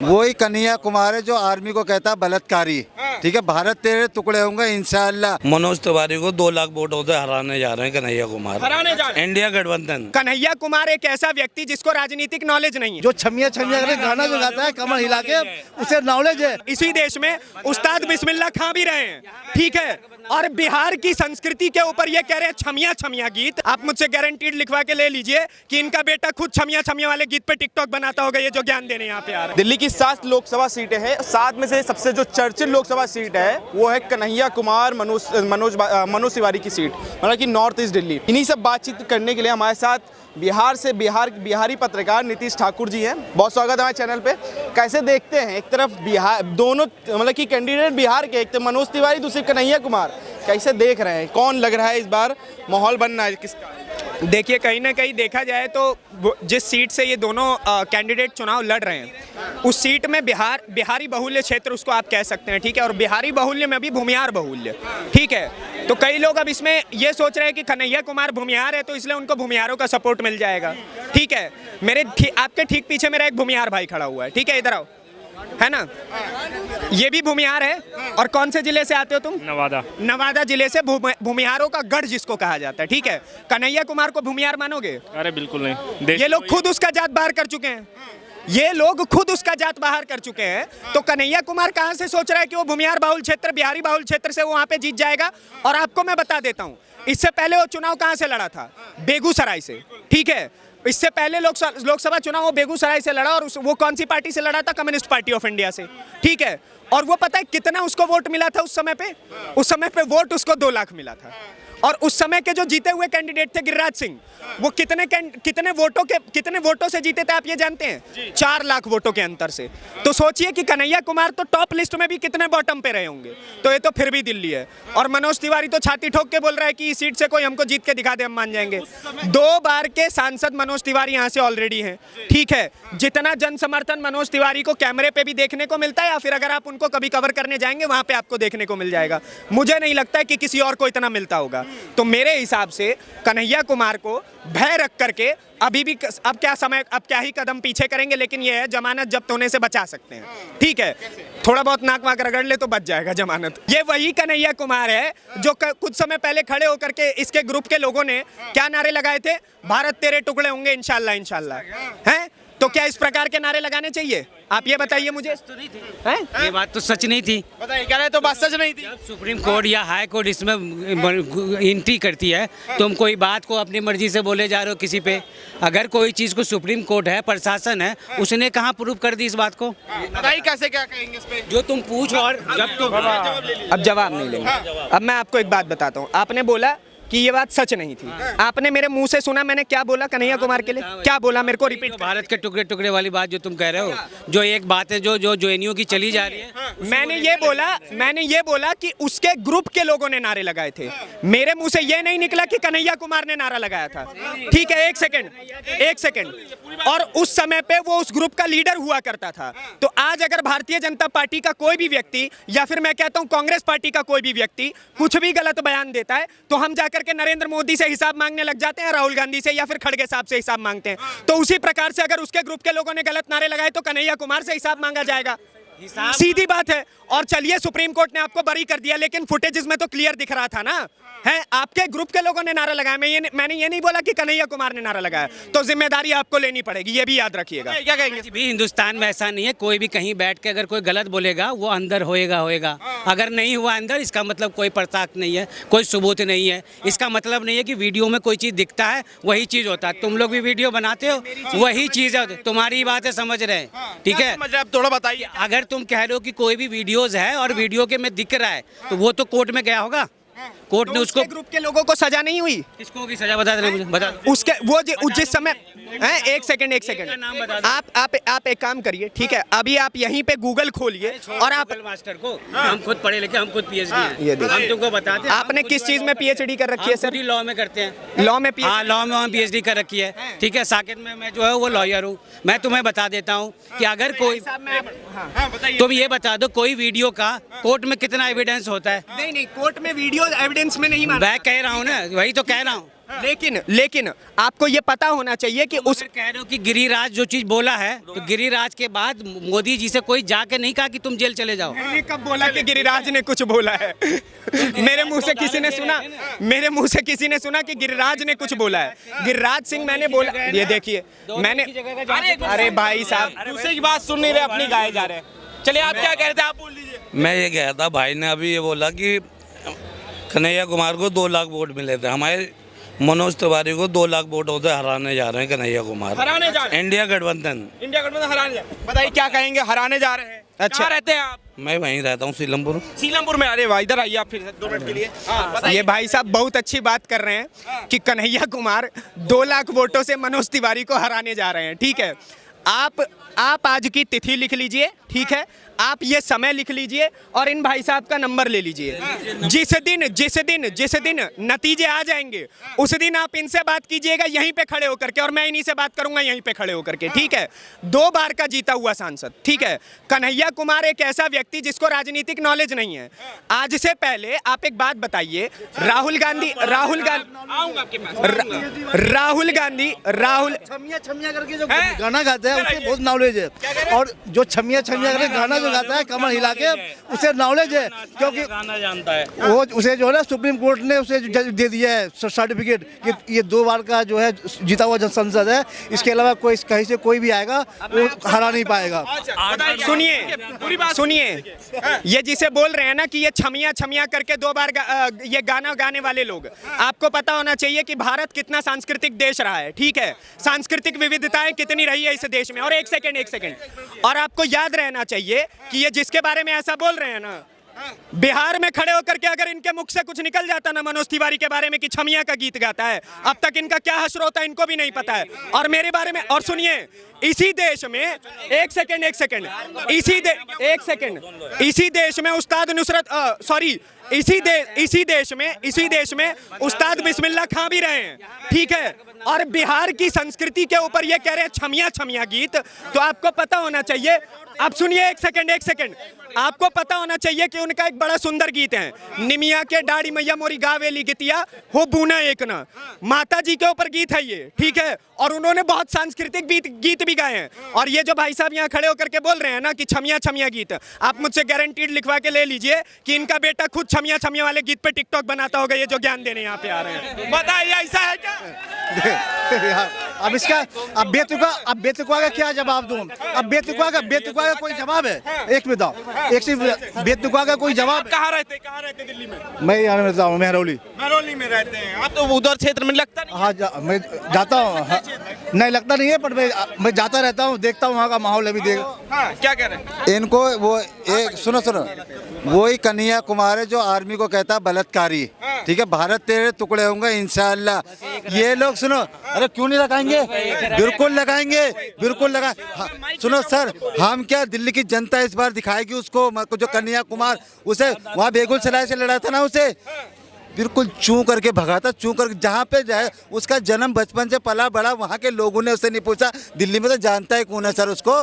वही कन्हैया कुमार है जो आर्मी को कहता है बलात्कारी। ठीक है, भारत तेरे टुकड़े होंगे इंशाअल्लाह। मनोज तिवारी को 2 लाख वोट होते हराने जा रहे हैं कन्हैया कुमार, हराने जा रहे हैं। इंडिया गठबंधन। कन्हैया कुमार एक ऐसा व्यक्ति जिसको राजनीतिक नॉलेज नहीं है, जो छमिया छमिया करके गाना जो गाता है कमर हिला के, उसे नॉलेज है। इसी देश में उस्ताद बिस्मिल्लाह खां भी रहे हैं। ठीक है, और बिहार की संस्कृति के ऊपर ये कह रहे हैं छमिया छमिया गीत। आप मुझसे गारंटीड लिखवा के ले लीजिए कि इनका बेटा खुद छमिया छमिया वाले गीत पे टिकटॉक बनाता होगा, ये जो ज्ञान देने यहाँ पे आ रहा है। दिल्ली की 7 लोकसभा सीटें हैं, 7 में से सबसे जो चर्चित लोकसभा सीट है वो है कन्हैया कुमार मनोज तिवारी की सीट, मतलब कि नॉर्थ ईस्ट दिल्ली। इन्हीं सब बातचीत करने के लिए हमारे साथ बिहारी पत्रकार नीतीश ठाकुर जी हैं। बहुत स्वागत है हमारे चैनल पे। कैसे देखते हैं, एक तरफ बिहार दोनों मतलब कि कैंडिडेट बिहार के, एक तो मनोज तिवारी, दूसरी कन्हैया कुमार, कैसे देख रहे हैं, कौन लग रहा है इस बार माहौल बनना है किसका? देखिए, कहीं ना कहीं देखा जाए तो जिस सीट से ये दोनों कैंडिडेट चुनाव लड़ रहे हैं उस सीट में बिहारी बहुल्य क्षेत्र उसको आप कह सकते हैं। ठीक है, और बिहारी बहुल्य में भी भूमिहार बहुल्य। ठीक है, तो कई लोग अब इसमें ये सोच रहे हैं कि कन्हैया कुमार भूमिहार है तो इसलिए उनको भूमिहारों का सपोर्ट मिल जाएगा। ठीक है, आपके ठीक पीछे मेरा एक भूमिहार भाई खड़ा हुआ है। ठीक है, इधर आओ, है ना, ये भी भूमिहार है। और कौन से जिले से आते हो तुम? नवादा जिले से, भूमिहारों का गढ़ जिसको कहा जाता है। ठीक है, कन्हैया कुमार को भूमिहार मानोगे? अरे बिल्कुल नहीं। ये लोग खुद उसका जात बाहर कर चुके हैं, ये लोग खुद उसका जात बाहर कर चुके हैं। तो कन्हैया कुमार कहां से सोच रहा है कि वो भूमिहार बाहुल क्षेत्र, बिहारी बाहुल क्षेत्र से वो वहां पे जीत जाएगा? और आपको मैं बता देता हूं, इससे पहले वो चुनाव कहां से लड़ा था? बेगूसराय से। ठीक है, इससे पहले लोकसभा चुनाव वो बेगूसराय से लड़ा, और वो कौन सी पार्टी से लड़ा था? कम्युनिस्ट पार्टी ऑफ इंडिया से। ठीक है, और वो पता है कितना उसको वोट मिला था उस समय पे? उस समय पे वोट उसको 2 लाख मिला था। और उस समय के जो जीते हुए कैंडिडेट थे गिरिराज सिंह, वो कितने वोटों से जीते थे आप ये जानते हैं? 4 लाख वोटों के अंतर से। तो सोचिए कि कन्हैया कुमार तो टॉप लिस्ट में भी कितने बॉटम पे रहे होंगे, तो ये तो फिर भी दिल्ली है। और मनोज तिवारी तो छाती ठोक के बोल रहा है कि इस सीट से कोई हमको जीत के दिखा दे, हम मान जाएंगे। 2 बार के सांसद मनोज तिवारी यहाँ से ऑलरेडी हैं। ठीक है, जितना जन समर्थन मनोज तिवारी को कैमरे पे भी देखने को मिलता है, या फिर अगर आप उनको कभी कवर करने जाएंगे वहां पे आपको देखने को मिल जाएगा, मुझे नहीं लगता है कि किसी और को इतना मिलता होगा। तो मेरे हिसाब से कन्हैया कुमार को भय रख करके अभी भी अब क्या ही कदम पीछे करेंगे, लेकिन ये है जमानत जब्त होने से बचा सकते हैं। ठीक है, थोड़ा बहुत नाक वाक रगड़ ले तो बच जाएगा जमानत। ये वही कन्हैया कुमार है जो कुछ समय पहले खड़े होकर के इसके ग्रुप के लोगों ने क्या नारे लगाए थे? भारत तेरे टुकड़े होंगे इंशाल्लाह इंशाल्लाह। हैं, तो क्या इस प्रकार के नारे लगाने चाहिए? आप ये बताइए मुझे। ये बात तो सच नहीं थी। बताइए, कह रहे तो बात सच नहीं थी। सुप्रीम कोर्ट या हाई कोर्ट इसमें एंट्री करती है, तुम कोई बात को अपनी मर्जी से बोले जा रहे हो किसी पे। अगर कोई चीज़ को सुप्रीम कोर्ट है, प्रशासन है, उसने कहाँ प्रूव कर दी इस बात को? बताइए कैसे, क्या कहेंगे इस पे? जो तुम पूछो, और जब तुम अब जवाब नहीं लेंगे। अब मैं आपको एक बात बताता हूँ। आपने बोला कि ये बात सच नहीं थी, आपने मेरे मुंह से सुना मैंने क्या बोला कन्हैया कुमार के लिए? क्या बोला मेरे को रिपीट? भारत के टुकड़े टुकड़े वाली बात जो तुम कह रहे हो, जो एक बात है जो जेएनयू की चली जा रही है। मैंने ये बोला कि उसके ग्रुप के लोगों ने नारे लगाए थे। मेरे मुंह से ये नहीं निकला कि कन्हैया कुमार ने नारा लगाया था। ठीक है, एक सेकंड। और उस समय पे वो उस ग्रुप का लीडर हुआ करता था। तो आज अगर भारतीय जनता पार्टी का कोई भी व्यक्ति, या फिर मैं कहता हूं कांग्रेस पार्टी का कोई भी व्यक्ति कुछ भी गलत बयान देता है, तो हम जाकर के नरेंद्र मोदी से हिसाब मांगने लग जाते हैं, राहुल गांधी से, या फिर खड़गे साहब से हिसाब मांगते हैं। तो उसी प्रकार से अगर उसके ग्रुप के लोगों ने गलत नारे लगाए तो कन्हैया कुमार से हिसाब मांगा जाएगा। सीधी बात है। और चलिए, सुप्रीम कोर्ट ने आपको बरी कर दिया, लेकिन फुटेजेस में तो क्लियर दिख रहा था ना, है आपके ग्रुप के लोगों ने नारा लगाया। मैंने ये नहीं बोला कि कन्हैया कुमार ने नारा लगाया। तो जिम्मेदारी आपको लेनी पड़ेगी, ये भी याद रखिएगा। क्या कहेंगे? भी हिंदुस्तान में ऐसा नहीं है, कोई भी कहीं बैठ के अगर कोई गलत बोलेगा वो अंदर होएगा। अगर नहीं हुआ अंदर, इसका मतलब कोई प्रताक नहीं है, कोई सबूत नहीं है। इसका मतलब नहीं है कि वीडियो में कोई चीज़ दिखता है वही चीज़ होता है। तुम लोग भी वीडियो बनाते हो, वही चीज़ है, तुम्हारी बातें समझ रहे हैं। ठीक है, थोड़ा बताइए। अगर तुम कह रहे हो कि कोई भी वीडियोज है और वीडियो के में दिख रहा है, तो वो तो कोर्ट में गया होगा। कोर्ट ने उसको, ग्रुप के लोगों को सजा नहीं हुई? किसको की सजा बता रहे मुझे? बता उसके वो जिस समय हैं, एक सेकंड आप एक काम करिए। ठीक है, अभी आप यहीं पे गूगल खोलिए और आप मास्टर को, हम खुद पढ़े लिखे, हम खुद पीएचडी हैं, हम तुमको बताते हैं। आपने किस चीज में पीएचडी कर रखी है सर? लॉ में करते हैं। लॉ में? हाँ, लॉ में हम पीएचडी कर रखी है। ठीक है, साकेत में मैं जो है वो लॉयर हूँ। मैं तुम्हें बता देता हूँ कि अगर कोई, तुम ये बता दो कोई वीडियो का कोर्ट में कितना एविडेंस होता है? नहीं, कोर्ट में वीडियो एविडेंस में नहीं माना। मैं कह रहा हूँ ना, वही तो कह रहा हूँ। लेकिन आपको ये पता होना चाहिए कि उस कह रहे हो कि गिरिराज जो चीज बोला है, तो गिरिराज के बाद मोदी जी से कोई जाके नहीं कहा कि तुम जेल चले जाओ। मैंने कब बोला कि गिरिराज ने कुछ बोला है? मेरे मुंह से किसी ने सुना? मेरे मुंह से किसी ने सुना कि गिरिराज ने कुछ बोला है? गिरिराज सिंह मैंने बोला, ये देखिए मैंने, अरे भाई साहब दूसरे की बात सुन नहीं रहे, अपनी गाए जा रहे हैं। चलिए आप क्या कह रहे थे, आप बोल लीजिए। मैं ये कह था, भाई ने अभी ये बोला कि कन्हैया कुमार को 2 लाख वोट मिले थे, हमारे मनोज तिवारी को 2 लाख वोटों से हराने जा रहे हैं कन्हैया कुमार। हराने जा रहे हैं? इंडिया गठबंधन हराने जा, बताइए क्या कहेंगे? हराने जा रहे हैं। अच्छा। कहाँ रहते हैं आप? मैं वहीं रहता हूँ, सीलमपुर। सीलमपुर में। अरे वाह, इधर आइए आप फिर 2 मिनट के लिए। हाँ, बताइए। ये भाई साहब बहुत अच्छी बात कर रहे हैं कि कन्हैया कुमार 2 लाख वोटों से मनोज तिवारी को हराने जा रहे हैं। ठीक है, आप आज की तिथि लिख लीजिए, ठीक है, आप ये समय लिख लीजिए और इन भाई साहब का नंबर ले लीजिए। जिस दिन नतीजे आ जाएंगे उस दिन आप इनसे बात कीजिएगा यहीं पे खड़े होकर के, और मैं इन्हीं से बात करूंगा यहीं पे खड़े होकर के। ठीक है, 2 बार का जीता हुआ सांसद। ठीक है, कन्हैया कुमार एक ऐसा व्यक्ति जिसको राजनीतिक नॉलेज नहीं है। आज से पहले आप एक बात बताइए, राहुल गांधी छमिया करके जो गाना गाते हैं उससे बहुत नॉलेज है, और जो छमिया करके गाना जो गाता है कमर हिला के, उसे नॉलेज है, क्योंकि गाना जानता है वो उसे जो है ना सुप्रीम कोर्ट ने उसे दे दिया है सर्टिफिकेट कि ये 2 बार का जो है जीता हुआ संसद है, इसके अलावा कोई कहीं से कोई भी आएगा वो हरा नहीं पाएगा। सुनिए, ये जिसे बोल रहे हैं ना कि ये छमिया करके 2 बार ये गाना गाने वाले लोग, आपको पता होना चाहिए कि भारत कितना सांस्कृतिक देश रहा है। ठीक है, सांस्कृतिक विविधताएं कितनी रही है इस देश में। और एक सेकंड, और आपको याद रहना चाहिए कि ये जिसके बारे में ऐसा बोल रहे हैं ना, बिहार में खड़े होकर के अगर इनके मुख से कुछ निकल जाता ना मनोज तिवारी के बारे में कि छमिया का गीत गाता है, अब तक इनका क्या हश्र होता है इनको भी नहीं पता है। और मेरे बारे में, और सुनिए, इसी देश में एक सेकंड इसी देश में उस्ताद नुसरत इसी देश में उस्ताद बिस्मिल्लाह खां भी रहे हैं। ठीक है, और बिहार की संस्कृति के ऊपर ये कह रहे हैं छमिया गीत, तो आपको पता होना चाहिए। आप सुनिए, एक सेकंड, आपको पता होना चाहिए कि उनका एक बड़ा सुंदर गीत है, निमिया के डाड़ी मैया मोरी गावेली गितिया हो बूना एक ना, माता जी के ऊपर गीत है ये। ठीक है, और उन्होंने बहुत सांस्कृतिक गीत भी गाए हैं। और ये जो भाई साहब यहाँ खड़े होकर के बोल रहे हैं ना कि छमिया गीत, आप मुझसे गारंटीड लिखवा के ले लीजिए कि इनका बेटा खुद छमिया वाले गीत पे टिकटॉक बनाता होगा, ये जो ज्ञान देने यहाँ पे आ रहे हैं। बताइए, ऐसा है क्या? अब इसका अब बेतुका का क्या जवाब दूं? अब बेतुका का कोई जवाब है? एक बताओ, एक से बेतुका का कोई जवाब? कहाँ रहते दिल्ली में? मैं यहाँ रहता हूँ, महरौली में रहते हैं आप, तो उधर क्षेत्र में लगता नहीं? हाँ, मैं जाता हूँ। हाँ, नहीं लगता नहीं है, पर मैं जाता रहता हूँ, देखता हूँ वहाँ का माहौल अभी देख। हाँ, क्या कह रहे हैं? इनको वो एक सुनो वही कन्हैया कुमार है जो आर्मी को कहता है बलात्कारी। ठीक है, भारत तेरे टुकड़े होंगे इंशाअल्लाह। ये लोग सुनो, अरे क्यों नहीं लगाएंगे? बिल्कुल लगाएंगे। हाँ, सुनो सर, हम क्या, दिल्ली की जनता इस बार दिखाएगी उसको जो कन्हैया कुमार उसे वहाँ बेगूसराय से लड़ा था ना, उसे बिल्कुल चूं करके भगा था, जहाँ पे जाए उसका जन्म बचपन से पला बड़ा, वहाँ के लोगों ने उससे नहीं पूछा। दिल्ली में तो जानता है कौन है सर उसको।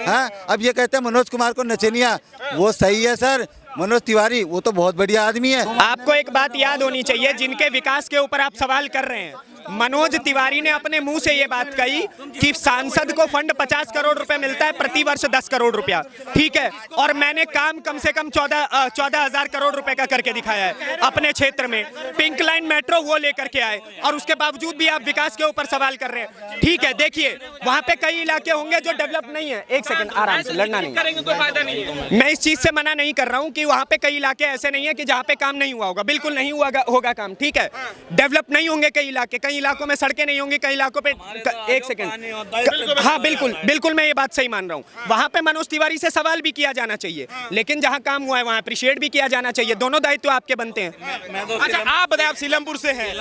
हाँ, अब ये कहते हैं मनोज कुमार को नचनिया, वो सही है सर। मनोज तिवारी वो तो बहुत बढ़िया आदमी है। आपको एक बात याद होनी चाहिए, जिनके विकास के ऊपर आप सवाल कर रहे हैं, मनोज तिवारी ने अपने मुंह से ये बात कही कि सांसद को फंड 50 करोड़ रुपए मिलता है, प्रति वर्ष 10 करोड़ रुपया। ठीक है, और मैंने काम कम से कम 14,000 करोड़ रुपए का करके दिखाया है अपने क्षेत्र में। पिंक लाइन मेट्रो वो लेकर के आए, और उसके बावजूद भी आप विकास के ऊपर सवाल कर रहे हैं। ठीक है, देखिए वहाँ पे कई इलाके होंगे जो डेवलप नहीं है। एक सेकंड, आराम से, लड़ना नहीं करेंगे कोई फायदा नहीं है। मैं इस चीज से मना नहीं कर रहा हूँ कि वहाँ पे कई इलाके ऐसे नहीं है कि जहाँ पे काम नहीं हुआ होगा, बिल्कुल नहीं होगा काम। ठीक है, डेवलप नहीं होंगे कई इलाके, कई इलाकों में सड़कें नहीं होंगी, कई इलाकों पे एक सेकंड, हाँ बिल्कुल मैं ये बात सही मान रहा हूँ। वहाँ पे मनोज तिवारी से सवाल भी किया जाना चाहिए, लेकिन जहाँ काम हुआ है वहाँ अप्रिशिएट भी किया जाना चाहिए। दोनों दायित्व आपके बनते हैं। अच्छा, आप बताएं, आप सीलमपुर से हैं,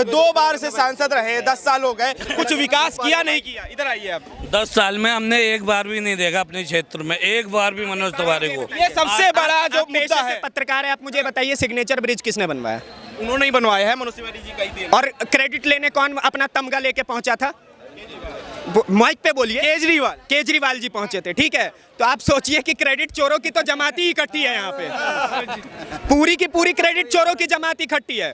2 बार से सांसद रहे, 10 साल हो गए, कुछ विकास किया नहीं किया? इधर आइए आप। 10 साल में हमने एक बार भी नहीं देखा अपने क्षेत्र में, एक बार भी मनोज तिवारी को। ये सबसे बड़ा जो मुद्दा है। पत्रकार है, आप मुझे बताइए सिग्नेचर ब्रिज किसने बनवाया? उन्होंने ही बनवाया है, मनोज तिवारी जी का ही दिया। और क्रेडिट लेने कौन अपना तमगा लेके पहुंचा था? माइक पे बोलिए। केजरीवाल जी पहुंचे थे। ठीक है, तो आप सोचिए कि क्रेडिट चोरों की तो जमाती इकट्ठी है यहाँ पे, पूरी की पूरी क्रेडिट चोरों की जमाती इकट्ठी है।